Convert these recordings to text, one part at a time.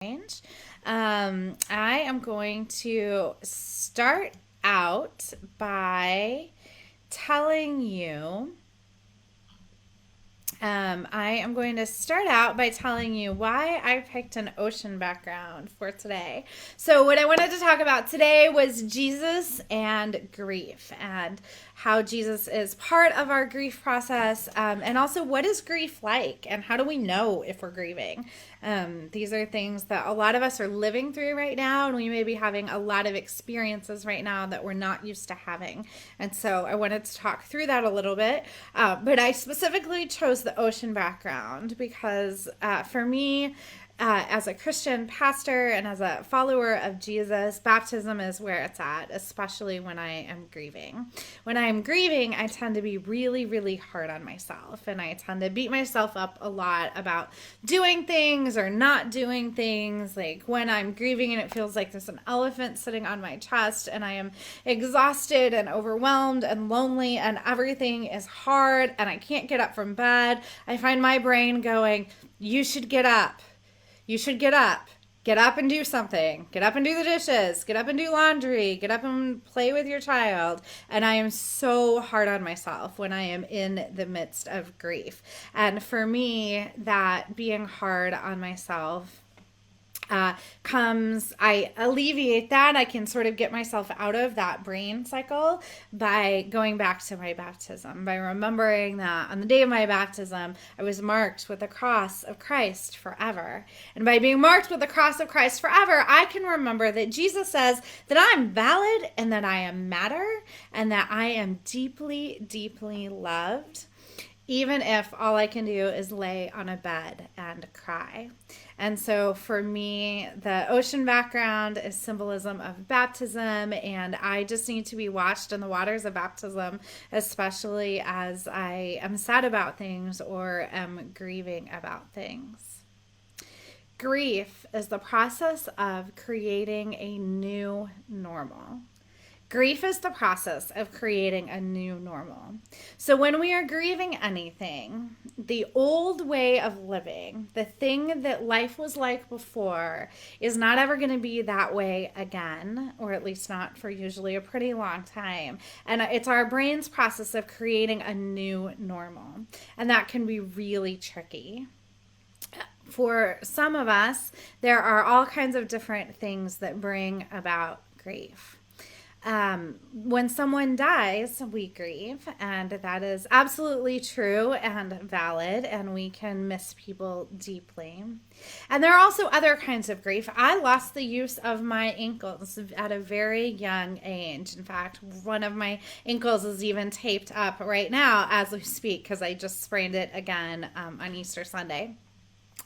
Range. I am going to start out by telling you. I am going to start out by telling you why I picked an ocean background for today. So, what I wanted to talk about today was Jesus and grief, and how Jesus is part of our grief process, and also what is grief like, and how do we know if we're grieving. These are things that a lot of us are living through right now, and we may be having a lot of experiences right now that we're not used to having. And so I wanted to talk through that a little bit. But I specifically chose the ocean background because for me, as a Christian pastor and as a follower of Jesus, baptism is where it's at, especially when I am grieving. When I'm grieving, I tend to be really, really hard on myself, and I tend to beat myself up a lot about doing things or not doing things. Like when I'm grieving and it feels like there's an elephant sitting on my chest, and I am exhausted and overwhelmed and lonely, and everything is hard, and I can't get up from bed, I find my brain going, "You should get up. You should get up. Get up and do something. Get up and do the dishes. Get up and do laundry. Get up and play with your child." And I am so hard on myself when I am in the midst of grief. And for me, that being hard on myself I alleviate that. I can sort of get myself out of that brain cycle by going back to my baptism, by remembering that on the day of my baptism, I was marked with the cross of Christ forever. And by being marked with the cross of Christ forever, I can remember that Jesus says that I'm valid and that I am matter and that I am deeply, deeply loved, even if all I can do is lay on a bed and cry. And so for me, the ocean background is symbolism of baptism, and I just need to be washed in the waters of baptism, especially as I am sad about things or am grieving about things. Grief is the process of creating a new normal. Grief is the process of creating a new normal. So when we are grieving anything, the old way of living, the thing that life was like before, is not ever going to be that way again, or at least not for usually a pretty long time. And it's our brain's process of creating a new normal. And that can be really tricky. For some of us, there are all kinds of different things that bring about grief. When someone dies, we grieve, and that is absolutely true and valid, and we can miss people deeply. And there are also other kinds of grief. I lost the use of my ankles at a very young age. In fact, one of my ankles is even taped up right now as we speak because I just sprained it again on Easter Sunday.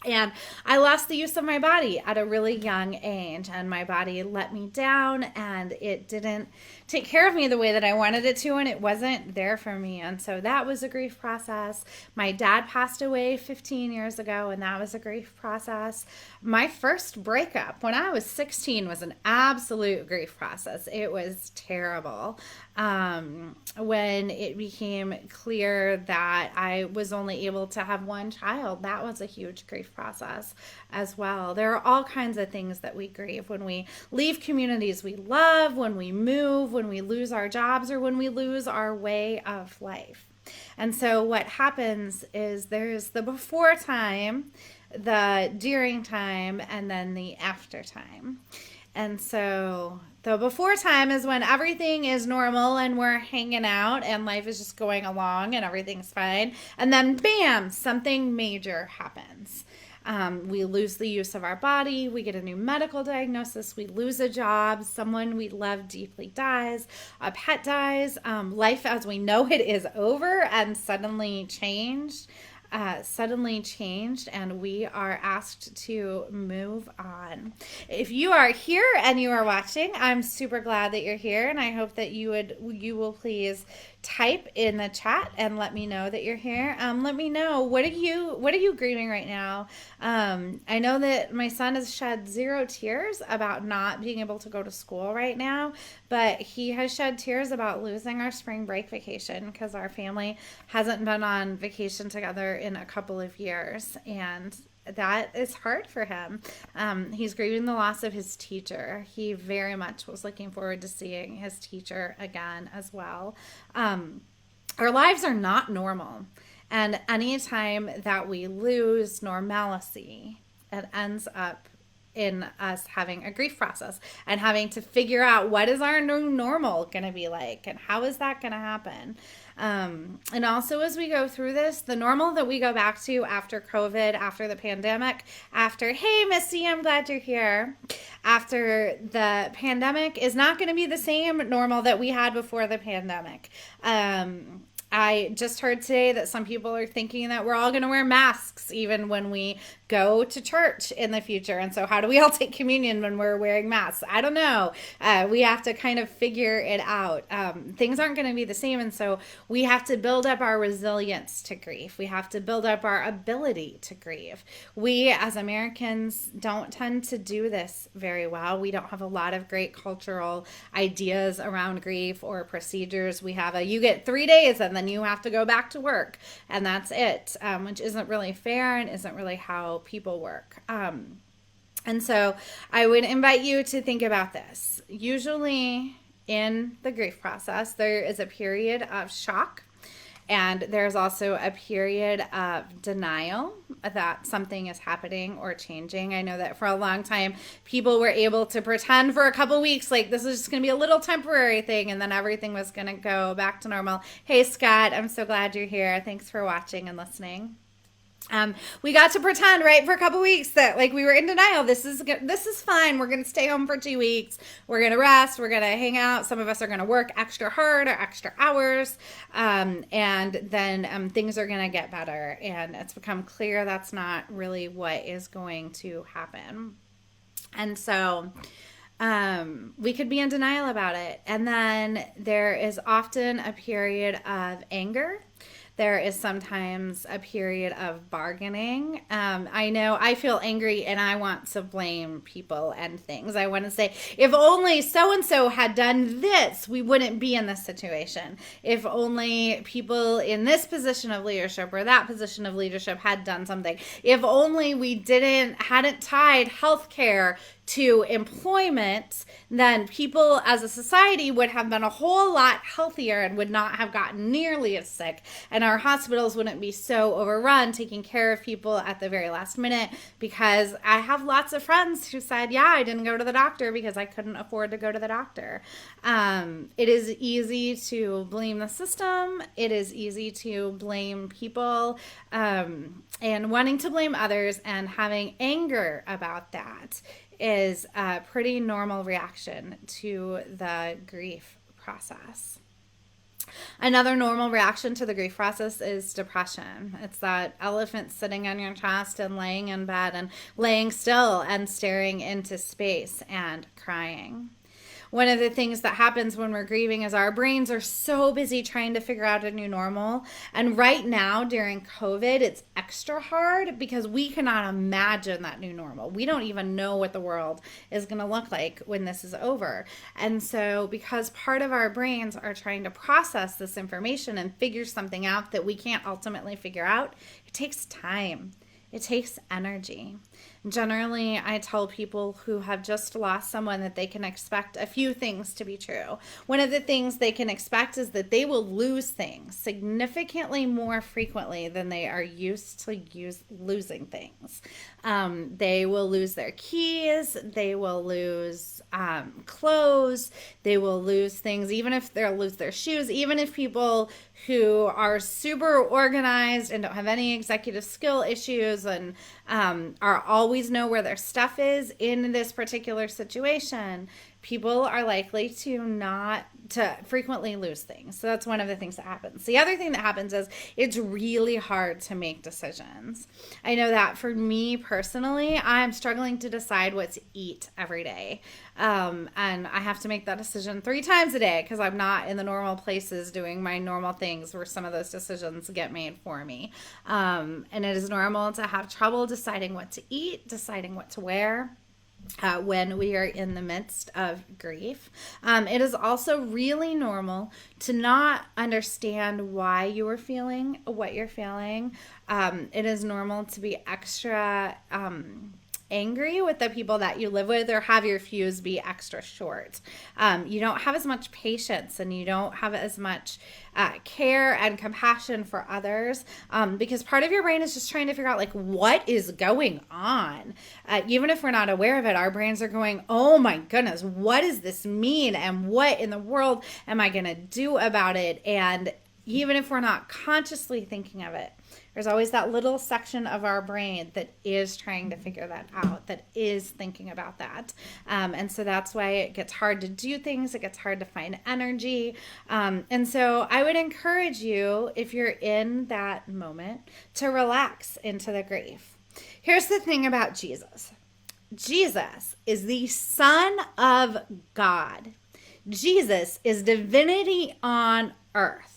And I lost the use of my body at a really young age, and my body let me down, and it didn't take care of me the way that I wanted it to, and it wasn't there for me. And so that was a grief process. My dad passed away 15 years ago, and that was a grief process. My first breakup when I was 16 was an absolute grief process. It was terrible. When it became clear that I was only able to have one child, that was a huge grief process as well. There are all kinds of things that we grieve when we leave communities we love, when we move, when we lose our jobs, or when we lose our way of life. And so what happens is there's the before time, the during time, and then the after time. And so the before time is when everything is normal and we're hanging out and life is just going along and everything's fine. And then bam, something major happens. We lose the use of our body. We get a new medical diagnosis. We lose a job. Someone we love deeply dies. A pet dies. Life as we know it is over and suddenly changed. And we are asked to move on. If you are here and you are watching, I'm super glad that you're here, and I hope that you will please type in the chat and let me know that you're here. Let me know, what are you grieving right now? I know that my son has shed 0 tears about not being able to go to school right now, but he has shed tears about losing our spring break vacation because our family hasn't been on vacation together in a couple of years. And that is hard for him. He's grieving the loss of his teacher. He very much was looking forward to seeing his teacher again as well. Our lives are not normal. And anytime that we lose normalcy, it ends up in us having a grief process and having to figure out what is our new normal going to be like and how is that going to happen. And also, as we go through this, the normal that we go back to after COVID, after the pandemic, after, hey, Missy, I'm glad you're here, after the pandemic is not going to be the same normal that we had before the pandemic. I just heard today that some people are thinking that we're all going to wear masks even when we go to church in the future. And so how do we all take communion when we're wearing masks? I don't know. We have to kind of figure it out. Things aren't going to be the same. And so we have to build up our resilience to grief. We have to build up our ability to grieve. We as Americans don't tend to do this very well. We don't have a lot of great cultural ideas around grief or procedures. We have you get 3 days and then you have to go back to work and that's it, which isn't really fair and isn't really how people work. And so I would invite you to think about this. Usually in the grief process, there is a period of shock. And there's also a period of denial that something is happening or changing. I know that for a long time, people were able to pretend for a couple weeks like this is just going to be a little temporary thing and then everything was going to go back to normal. Hey, Scott, I'm so glad you're here. Thanks for watching and listening. We got to pretend, right, for a couple weeks that like we were in denial. This is fine. We're going to stay home for 2 weeks. We're going to rest. We're going to hang out. Some of us are going to work extra hard or extra hours. And then things are going to get better. And it's become clear that's not really what is going to happen. And so we could be in denial about it. And then there is often a period of anger. There is sometimes a period of bargaining. I know I feel angry and I want to blame people and things. I want to say, if only so-and-so had done this, we wouldn't be in this situation. If only people in this position of leadership or that position of leadership had done something. If only we hadn't tied healthcare to employment, then people as a society would have been a whole lot healthier and would not have gotten nearly as sick. And our hospitals wouldn't be so overrun taking care of people at the very last minute, because I have lots of friends who said, yeah, I didn't go to the doctor because I couldn't afford to go to the doctor. It is easy to blame the system. It is easy to blame people, and wanting to blame others and having anger about that is a pretty normal reaction to the grief process. Another normal reaction to the grief process is depression. It's that elephant sitting on your chest and laying in bed and laying still and staring into space and crying. One of the things that happens when we're grieving is our brains are so busy trying to figure out a new normal. And right now during COVID, it's extra hard because we cannot imagine that new normal. We don't even know what the world is going to look like when this is over. And so because part of our brains are trying to process this information and figure something out that we can't ultimately figure out, it takes time. It takes energy. Generally, I tell people who have just lost someone that they can expect a few things to be true. One of the things they can expect is that they will lose things significantly more frequently than they are used to losing things. They will lose their keys. They will lose clothes. They will lose things, even if they'll lose their shoes, even if people who are super organized and don't have any executive skill issues and are always know where their stuff is in this particular situation, people are likely to frequently lose things. So that's one of the things that happens. The other thing that happens is it's really hard to make decisions. I know that for me personally, I'm struggling to decide what to eat every day. And I have to make that decision 3 times a day because I'm not in the normal places doing my normal things where some of those decisions get made for me. And it is normal to have trouble deciding what to eat, deciding what to wear. when we are in the midst of grief. It is also really normal to not understand why you are feeling what you're feeling. It is normal to be extra angry with the people that you live with, or have your fuse be extra short. You don't have as much patience, and you don't have as much care and compassion for others, because part of your brain is just trying to figure out, like, what is going on. Even if we're not aware of it, our brains are going, oh my goodness, what does this mean, and what in the world am I going to do about it? And even if we're not consciously thinking of it, there's always that little section of our brain that is trying to figure that out, that is thinking about that. And so that's why it gets hard to do things. It gets hard to find energy. And so I would encourage you, if you're in that moment, to relax into the grief. Here's the thing about Jesus. Jesus is the Son of God. Jesus is divinity on earth.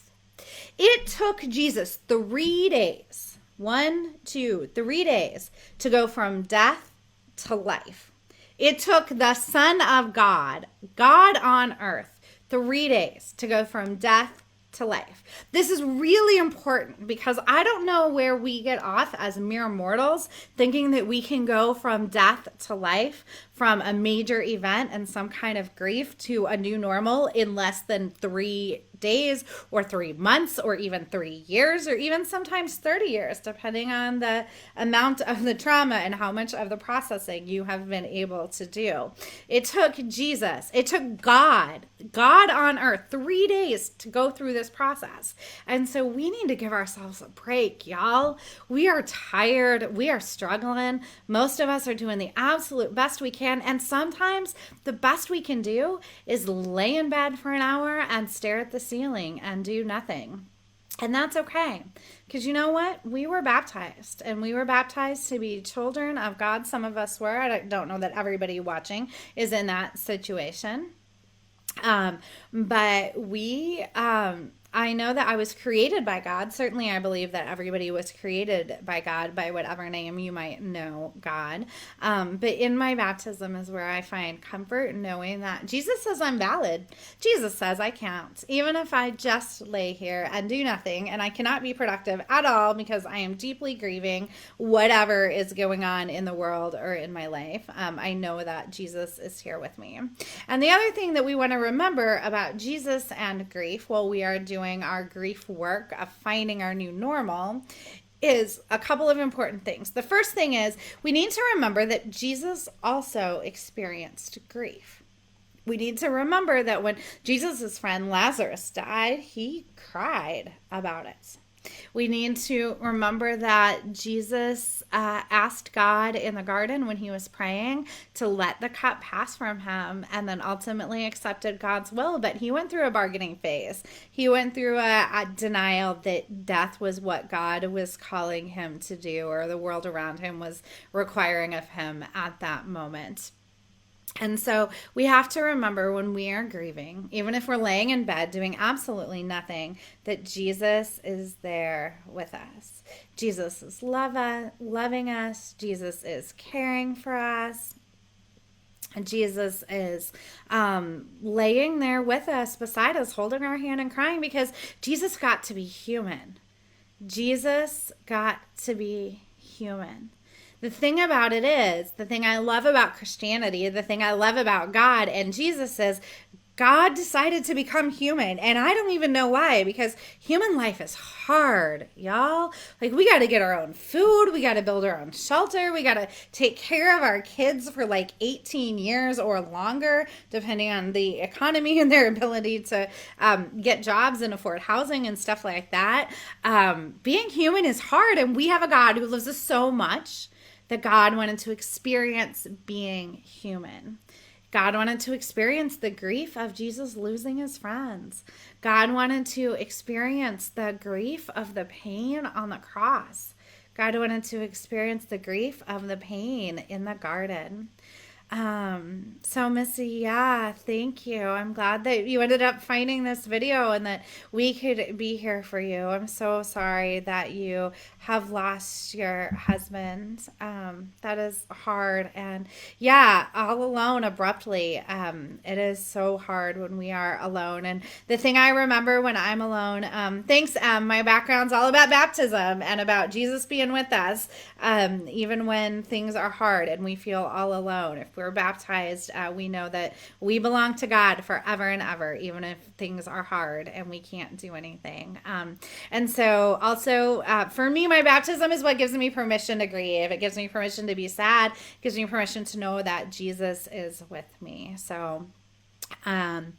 It took Jesus 3 days, 3 days, to go from death to life. It took the Son of God, God on earth, 3 days to go from death to life. This is really important because I don't know where we get off as mere mortals thinking that we can go from death to life, from a major event and some kind of grief to a new normal in less than 3 days or 3 months or even 3 years or even sometimes 30 years, depending on the amount of the trauma and how much of the processing you have been able to do. It took Jesus, it took God on earth 3 days to go through this process. And so we need to give ourselves a break, y'all. We are tired. We are struggling. Most of us are doing the absolute best we can. And sometimes the best we can do is lay in bed for an hour and stare at the ceiling and do nothing. And that's okay. Because you know what? We were baptized, and we were baptized to be children of God. Some of us were. I don't know that everybody watching is in that situation. But I know that I was created by God. Certainly, I believe that everybody was created by God, by whatever name you might know God. But in my baptism is where I find comfort, knowing that Jesus says I'm valid. Jesus says I count. Even if I just lay here and do nothing, and I cannot be productive at all because I am deeply grieving whatever is going on in the world or in my life, I know that Jesus is here with me. And the other thing that we want to remember about Jesus and grief while we are doing our grief work of finding our new normal is a couple of important things. The first thing is we need to remember that Jesus also experienced grief. We need to remember that when Jesus' friend Lazarus died, he cried about it. We need to remember that Jesus asked God in the garden when he was praying to let the cup pass from him, and then ultimately accepted God's will. But he went through a bargaining phase. He went through a denial that death was what God was calling him to do, or the world around him was requiring of him at that moment. And so we have to remember when we are grieving, even if we're laying in bed doing absolutely nothing, that Jesus is there with us. Jesus is loving us. Jesus is caring for us. Jesus is laying there with us, beside us, holding our hand and crying, because Jesus got to be human. Jesus got to be human. The thing about it is, the thing I love about Christianity, the thing I love about God and Jesus is, God decided to become human. And I don't even know why, because human life is hard, y'all. Like, we got to get our own food. We got to build our own shelter. We got to take care of our kids for like 18 years or longer, depending on the economy and their ability to get jobs and afford housing and stuff like that. Being human is hard. And we have a God who loves us so much that God wanted to experience being human. God wanted to experience the grief of Jesus losing his friends. God wanted to experience the grief of the pain on the cross. God wanted to experience the grief of the pain in the garden. So Missy, yeah, thank you. I'm glad that you ended up finding this video and that we could be here for you. I'm so sorry that you have lost your husband. That is hard. And yeah, all alone abruptly. It is so hard when we are alone. And the thing I remember when I'm alone, thanks, my background's all about baptism and about Jesus being with us, even when things are hard and we feel all alone. If we're baptized, we know that we belong to God forever and ever, even if things are hard and we can't do anything. And so, also, for me, my baptism is what gives me permission to grieve. It gives me permission to be sad, it gives me permission to know that Jesus is with me. So, um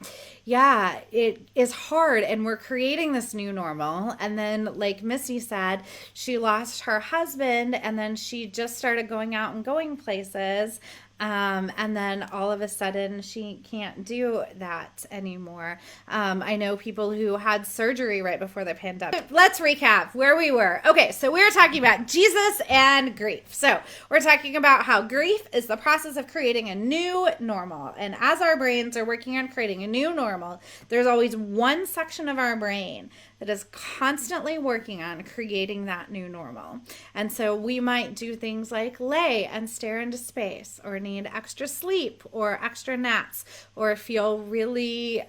yeah, it is hard, and we're creating this new normal. And then, like Missy said, she lost her husband, and then she just started going out and going places, and then all of a sudden she can't do that anymore. I know people who had surgery right before the pandemic. Let's recap where we were. Okay, so we were talking about Jesus and grief. So we're talking about how grief is the process of creating a new normal. And as our brains are working on creating a new normal, there's always one section of our brain that is constantly working on creating that new normal. And so we might do things like lay and stare into space, or need extra sleep or extra naps, or feel really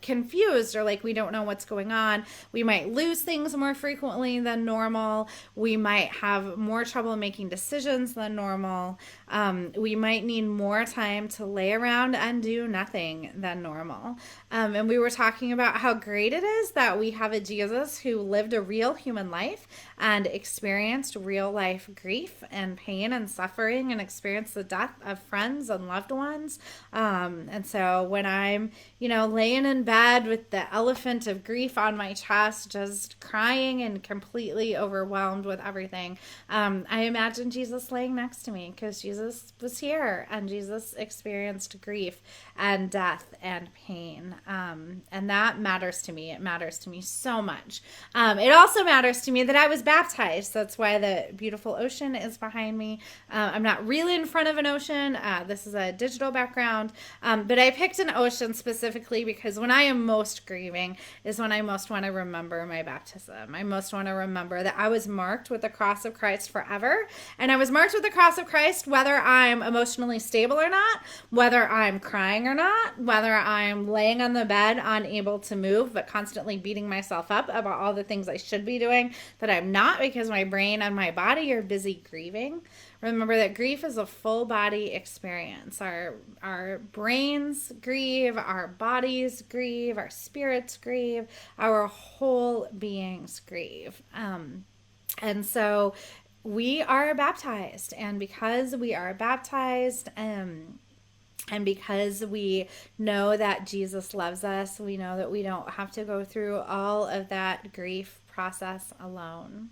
confused, or like we don't know what's going on. We might lose things more frequently than normal. We might have more trouble making decisions than normal. We might need more time to lay around and do nothing than normal. And we were talking about how great it is that we have a Jesus who lived a real human life and experienced real life grief and pain and suffering, and experienced the death of friends and loved ones. And so when I'm, laying in bed with the elephant of grief on my chest, just crying and completely overwhelmed with everything, I imagine Jesus laying next to me, because Jesus was here and Jesus experienced grief and death and pain. And that matters to me. It matters to me so much. It also matters to me that I was baptized. That's why the beautiful ocean is behind me. I'm not really in front of an ocean. This is a digital background. But I picked an ocean specifically because when I am most grieving is when I most want to remember my baptism. I most want to remember that I was marked with the cross of Christ forever. And I was marked with the cross of Christ whether I'm emotionally stable or not, whether I'm crying or not, whether I'm laying on the bed unable to move but constantly beating myself up about all the things I should be doing that I'm not, because my brain and my body are busy grieving. Remember that grief is a full body experience. Our brains grieve, our bodies grieve, our spirits grieve, our whole beings grieve. And so we are baptized, and because we are baptized, and because we know that Jesus loves us, we know that we don't have to go through all of that grief process alone.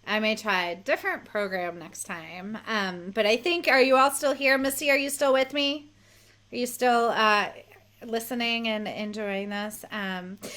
I may try a different program next time. But I think, are you all still here? Missy, are you still with me? Are you still listening and enjoying this?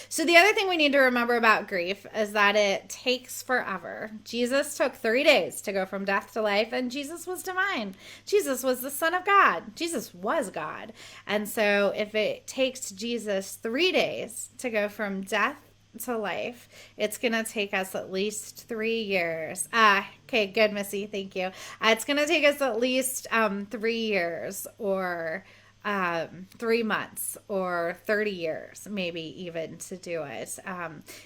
So the other thing we need to remember about grief is that it takes forever. Jesus took 3 days to go from death to life, and Jesus was divine. Jesus was the Son of God. Jesus was God. And so if it takes Jesus 3 days to go from death to life, it's gonna take us at least 3 years. Okay, good, Missy, thank you. It's gonna take us at least 3 years, or 3 months, or 30 years, maybe even, to do it.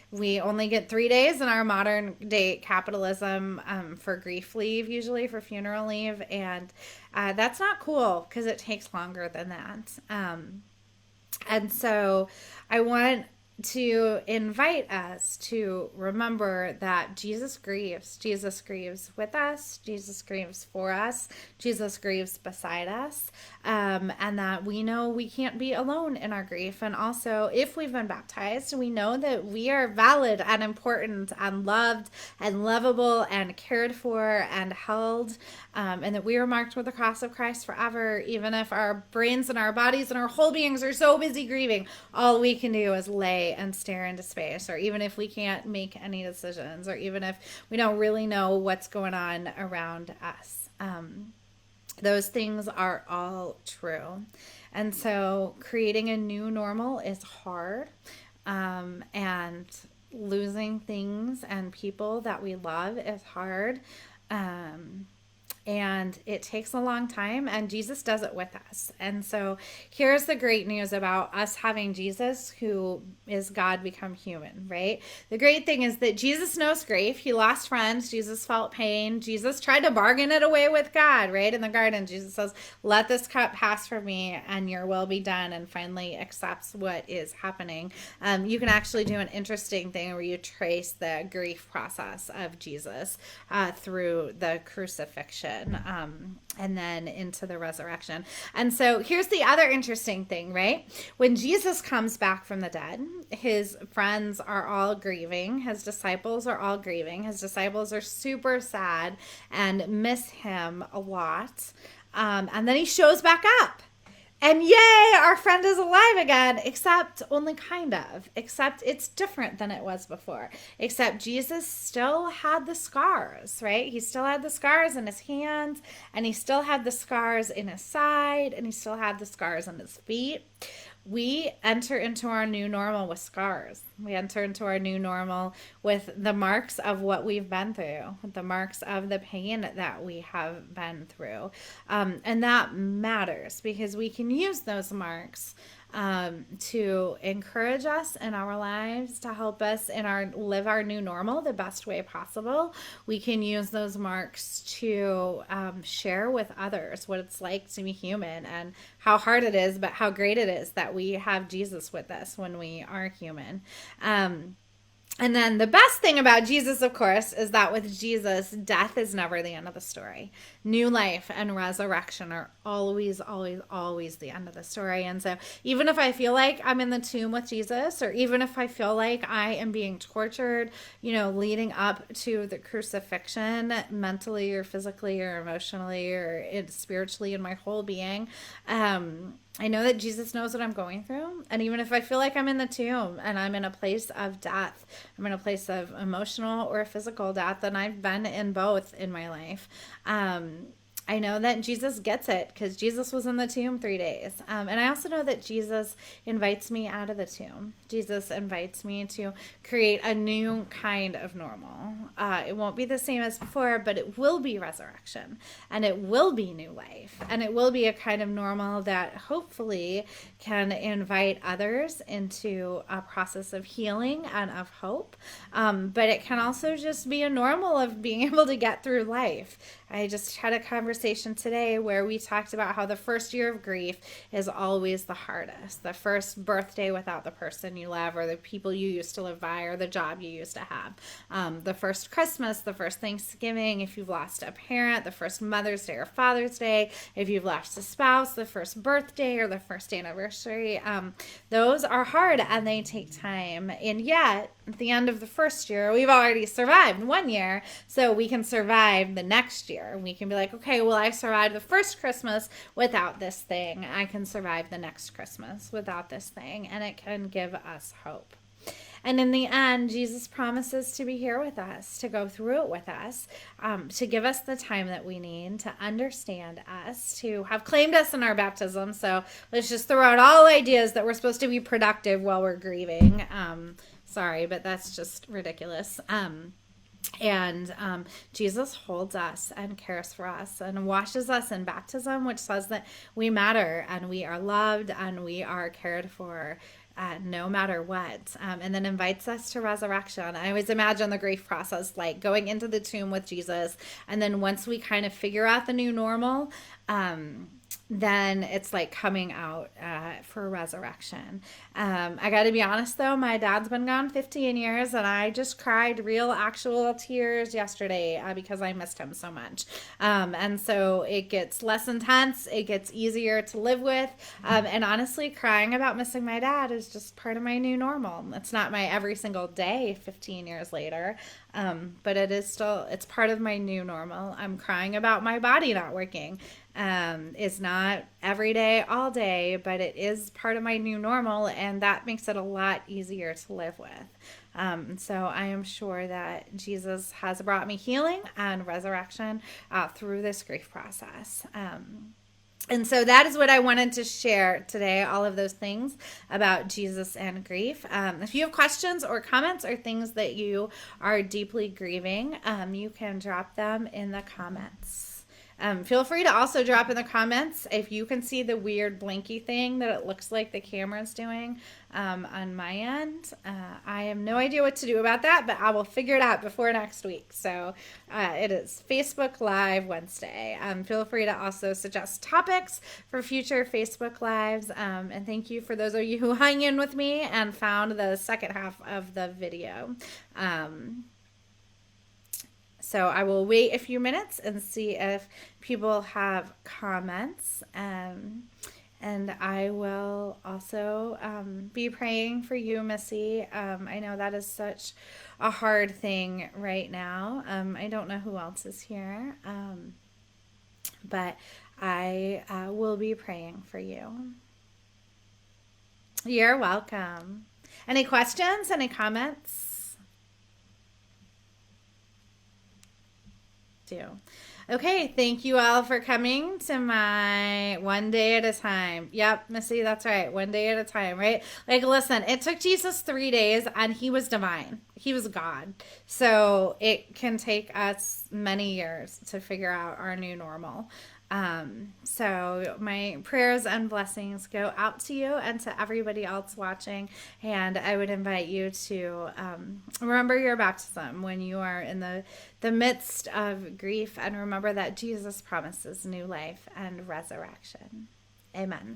We only get 3 days in our modern day capitalism for grief leave, usually for funeral leave, and that's not cool because it takes longer than that. And so I want to invite us to remember that Jesus grieves. Jesus grieves with us. Jesus grieves for us. Jesus grieves beside us. And that we know we can't be alone in our grief. And also, if we've been baptized, we know that we are valid and important and loved and lovable and cared for and held. And that we are marked with the cross of Christ forever, even if our brains and our bodies and our whole beings are so busy grieving. All we can do is lay and stare into space, or even if we can't make any decisions, or even if we don't really know what's going on around us. Those things are all true. And so creating a new normal is hard. And losing things and people that we love is hard. Um, and it takes a long time, and Jesus does it with us. And so here's the great news about us having Jesus, who is God become human, right? The great thing is that Jesus knows grief. He lost friends. Jesus felt pain. Jesus tried to bargain it away with God, right? In the garden, Jesus says, let this cup pass from me and your will be done, and finally accepts what is happening. You can actually do an interesting thing where you trace the grief process of Jesus through the crucifixion, and then into the resurrection. And so here's the other interesting thing, right? When Jesus comes back from the dead, his friends are all grieving. His disciples are all grieving. His disciples are super sad and miss him a lot. And then he shows back up. And yay, our friend is alive again, except only kind of. Except it's different than it was before. Except Jesus still had the scars, right? He still had the scars in his hands, and he still had the scars in his side, and he still had the scars on his feet. We enter into our new normal with scars. We enter into our new normal with the marks of what we've been through, the marks of the pain that we have been through. And that matters because we can use those marks to encourage us in our lives, to help us live our new normal the best way possible. We can use those marks to share with others what it's like to be human and how hard it is, but how great it is that we have Jesus with us when we are human. And then the best thing about Jesus, of course, is that with Jesus, death is never the end of the story. New life and resurrection are always, always, always the end of the story. And so even if I feel like I'm in the tomb with Jesus, or even if I feel like I am being tortured, leading up to the crucifixion, mentally or physically or emotionally or spiritually in my whole being, I know that Jesus knows what I'm going through. And even if I feel like I'm in the tomb and I'm in a place of death, I'm in a place of emotional or physical death, and I've been in both in my life. I know that Jesus gets it because Jesus was in the tomb 3 days. And I also know that Jesus invites me out of the tomb. Jesus invites me to create a new kind of normal. It won't be the same as before, but it will be resurrection, and it will be new life, and it will be a kind of normal that hopefully can invite others into a process of healing and of hope. But it can also just be a normal of being able to get through life. I just had a conversation today where we talked about how the first year of grief is always the hardest. The first birthday without the person you love, or the people you used to live by, or the job you used to have. The first Christmas, the first Thanksgiving, if you've lost a parent, the first Mother's Day or Father's Day, if you've lost a spouse, the first birthday or the first anniversary. Those are hard and they take time. And yet, at the end of the first year, we've already survived 1 year, so we can survive the next year. We can be like, okay, well, I survived the first Christmas without this thing. I can survive the next Christmas without this thing, and it can give us hope. And in the end, Jesus promises to be here with us, to go through it with us, to give us the time that we need, to understand us, to have claimed us in our baptism. So let's just throw out all ideas that we're supposed to be productive while we're grieving. Sorry, but that's just ridiculous. And Jesus holds us and cares for us and washes us in baptism, which says that we matter and we are loved and we are cared for no matter what, and then invites us to resurrection. I always imagine the grief process like going into the tomb with Jesus, and then once we kind of figure out the new normal, then it's like coming out for resurrection. I got to be honest though, my dad's been gone 15 years and I just cried real actual tears yesterday because I missed him so much. And so it gets less intense, it gets easier to live with. And honestly, crying about missing my dad is just part of my new normal. It's not my every single day 15 years later. But it's part of my new normal. I'm crying about my body not working. It's not every day, all day, but it is part of my new normal, and that makes it a lot easier to live with. So I am sure that Jesus has brought me healing and resurrection through this grief process. And so that is what I wanted to share today, all of those things about Jesus and grief. If you have questions or comments or things that you are deeply grieving, you can drop them in the comments. Feel free to also drop in the comments if you can see the weird blinky thing that it looks like the camera's doing on my end. I have no idea what to do about that, but I will figure it out before next week. So it is Facebook Live Wednesday. Feel free to also suggest topics for future Facebook Lives. And thank you for those of you who hung in with me and found the second half of the video. So I will wait a few minutes and see if people have comments. And I will also be praying for you, Missy. I know that is such a hard thing right now. I don't know who else is here, but I will be praying for you. You're welcome. Any questions? Any comments? Okay, thank you all for coming to my one day at a time. Yep, Missy, that's right. One day at a time, right? Like, listen, it took Jesus 3 days and he was divine. He was God. So it can take us many years to figure out our new normal. So my prayers and blessings go out to you and to everybody else watching. And I would invite you to remember your baptism when you are in the midst of grief, and remember that Jesus promises new life and resurrection. Amen.